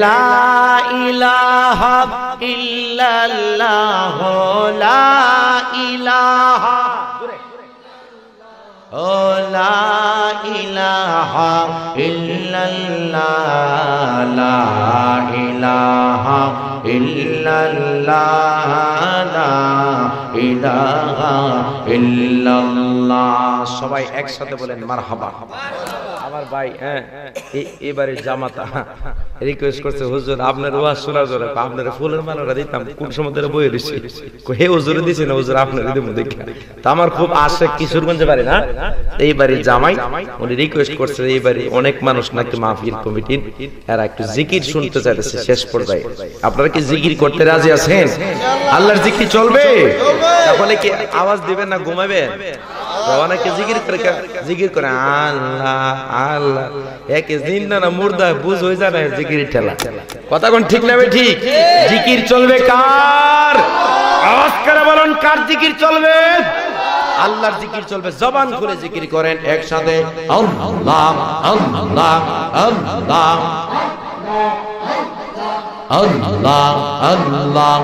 লা ইলাহা ইল্লাল্লাহ লা ইলাহা ও লা ইলাহা ইল্লাল্লাহ লা ইলাহা ইল্লাল্লাহ লা ইলাহা ইল্লাল্লাহ। সবাই একসাথে বলেন মারহাবা। আমার ভাই এবারে জামাতা রিকোয়েস্ট করছে, হুজুর আপনার ওয়াজ শোনা জোরে, আপনার ফুলের মালাটা দিতাম কোন সময় ধরে বই রইছি, হে হুজুরে দিছি না, হুজুর আপনার দেব দেখি। তা আমার খুব আশা কিশোরগঞ্জে বাড়ি না, এইবারে জামাই উনি রিকোয়েস্ট করছে, এইবারে অনেক মানুষ নাকি মাহফিল কমিটির এরা একটু জিকির শুনতে চাইতেছে শেষ পর্যায়ে। আপনারা কি জিকির করতে রাজি আছেন? আল্লাহর জিকির চলবে? তাহলে কি আওয়াজ দিবেন না ঘুমাবেন? অনেকে জিকির করে আল্লাহ আল্লাহ, একে জিন্দা না মুর্দা বুঝ হয়ে যায় না জিকির ঠেলা। কথা কোন ঠিক না? ঠিক। জিকির চলবে কার? আওয়াজ করে বলুন, কার জিকির চলবে? আল্লাহর জিকির চলবে। জবান খুলে জিকির করেন একসাথে, আল্লাহ আল্লাহ আল্লাহ আল্লাহ আল্লাহ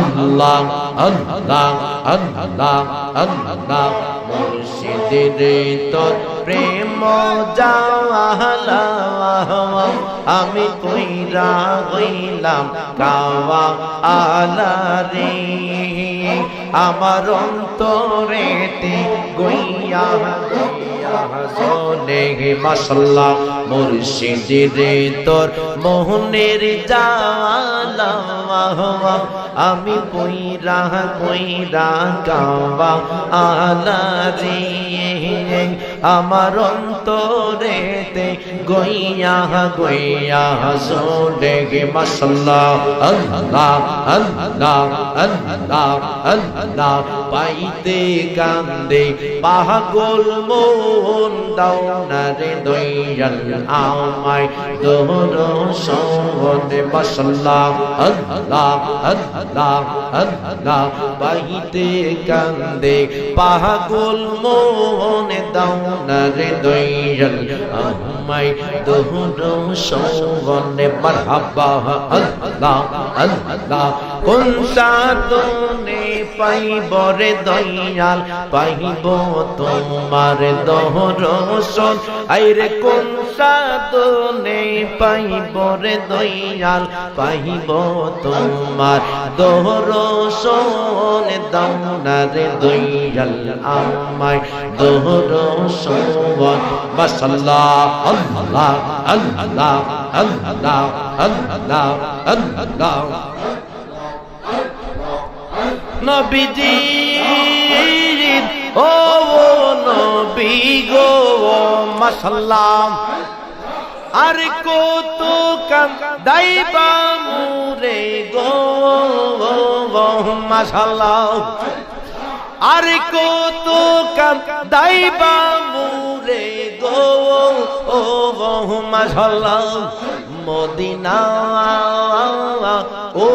আল্লাহ আল্লাহ আল্লাহ আল্লাহ। মুর্শিদের তোর প্রেম জাওয়ালা আমি কইরা হইলাম কাওয়া আলা রে, আমার অন্তরেতে গইয়া সোনে মাশাআল্লাহ। মুর্শিদের তোর মোহনের জাওয়ালা আমি কইরা কইরা কাওয়া আলা রে, আমার অন্তরেতে গইয়া গইয়া সোনে মাশাআল্লাহ। আল্লাহ আল্লাহ আল্লাহ আল্লাহ। পাইতে কান্দে পাগল মন, দাও না রে দয়াল আমায় দরশন মাশাআল্লাহ। আল্লাহ আল্লাহ আল্লাহ। পাইতে কান্দে পাগল মন, দাও না রে দয়াল আমায় দরশন মারহাবা। আল্লাহ আল্লাহ। কোন সাধনে পাইব রে দয়াল, পাইব তোমার দরশন। আইরে কোন সাধনে পাইব রে দয়াল, পাইব তোমার দরশন। দাও না রে দয়াল আমায় দরশন মাশাআল্লাহ। আল্লাহ আল্লাহ আল্লাহ আল্লাহ আল্লাহ। নবীজি ও নবী গো মাশাআল্লাহ, আর কত কান্দাইবা মুরে গো মাশাআল্লাহ, আর কত কান্দাইবা মুরে গো মাশাআল্লাহ। মদিনা ও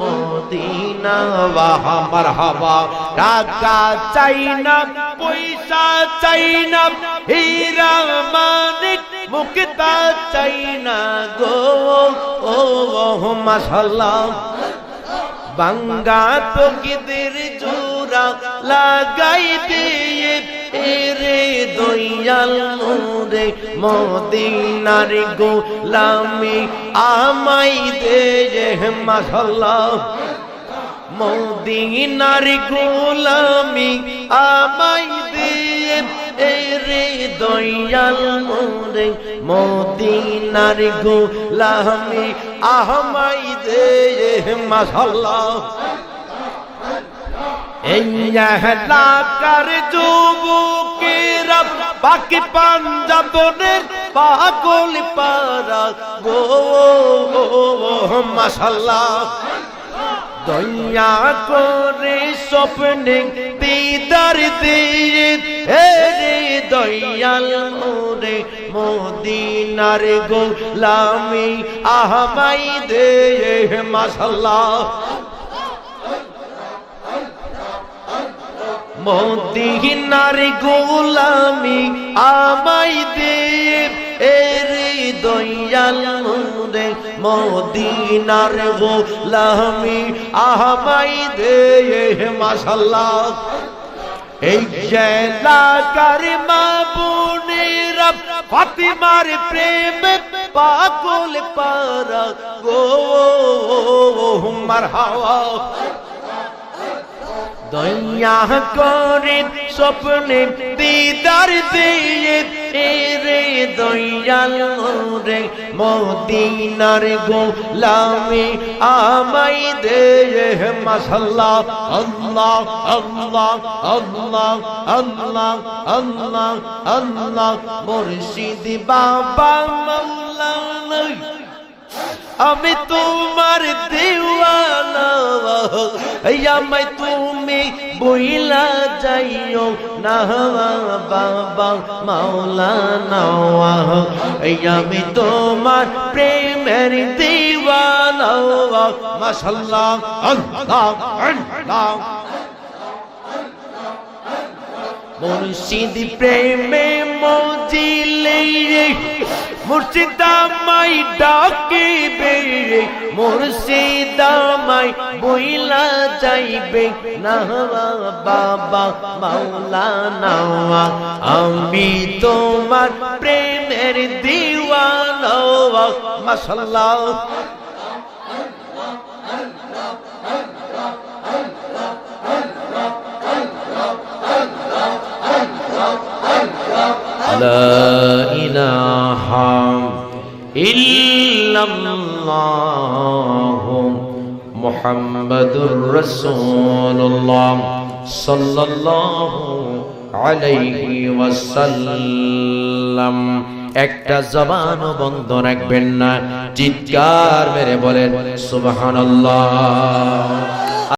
মদিনা ওয়া মারহাবা। টাকা চাই না পয়সা চাই না, হীরা মানিক মুক্তা চাই না গো মাশাআল্লাহ। বাঙ্গা তকদীর জোড়া লাগাই দিয়ে রে দয়াল মোরে মদিনার গোলামি আমাই দে মাশাআল্লাহ। মদিনার গোলামি আমাই দে রে দয়াল মোরে মদিনার গোলামি আমাই দে মাশাআল্লাহ। এই এলাকার যুবকেরা বাকি পাঞ্জাবের পাগল পারা গো মাশাআল্লাহ। দয়া করে স্বপ্নে দিদার দিয়ে রে দয়াল মোরে মদিনার গোলামি আমাই দে মাশাআল্লাহ। মদিনার গোলামি আমাই দে রে দয়াল রে মদিনার গোলামি আমায় দে মাশাআল্লাহ এই জেলাকার মা বোনেরা ফাতিমার প্রেমে পাগল পারা গো মারহাবা দয়া করে স্বপ্নে দিদার দিয়ে রে দয়াল রে মদিনার গোলামি আমায় দে মাশাআল্লাহ আল্লাহ আল্লাহ আল্লাহ আল্লাহ আল্লাহ আল্লাহ মুর্শিদ বাবা মাওলানা আমি তোমার দিওয়ানা আমায় তুমি বইলা যাইও না বাবা মাওলানা আমি তোমার প্রেমের দিওয়ানা মাশাআল্লাহ আল্লাহ আল্লাহ মুর্শিদ প্রেমে মজিলে মুর্শিদ আমায় ডাকিবে মুর্শিদ আমায় বইলা যাইবে না বাবা মাওলানা আমি তোমার প্রেমের দিওয়ানা মাশাআল্লাহ لا إله إلا الله محمد رسول الله صلى الله عليه وسلم একটা জবান বন্ধ রাখবেন না চিৎকার মেরে বলেন সুবহানাল্লাহ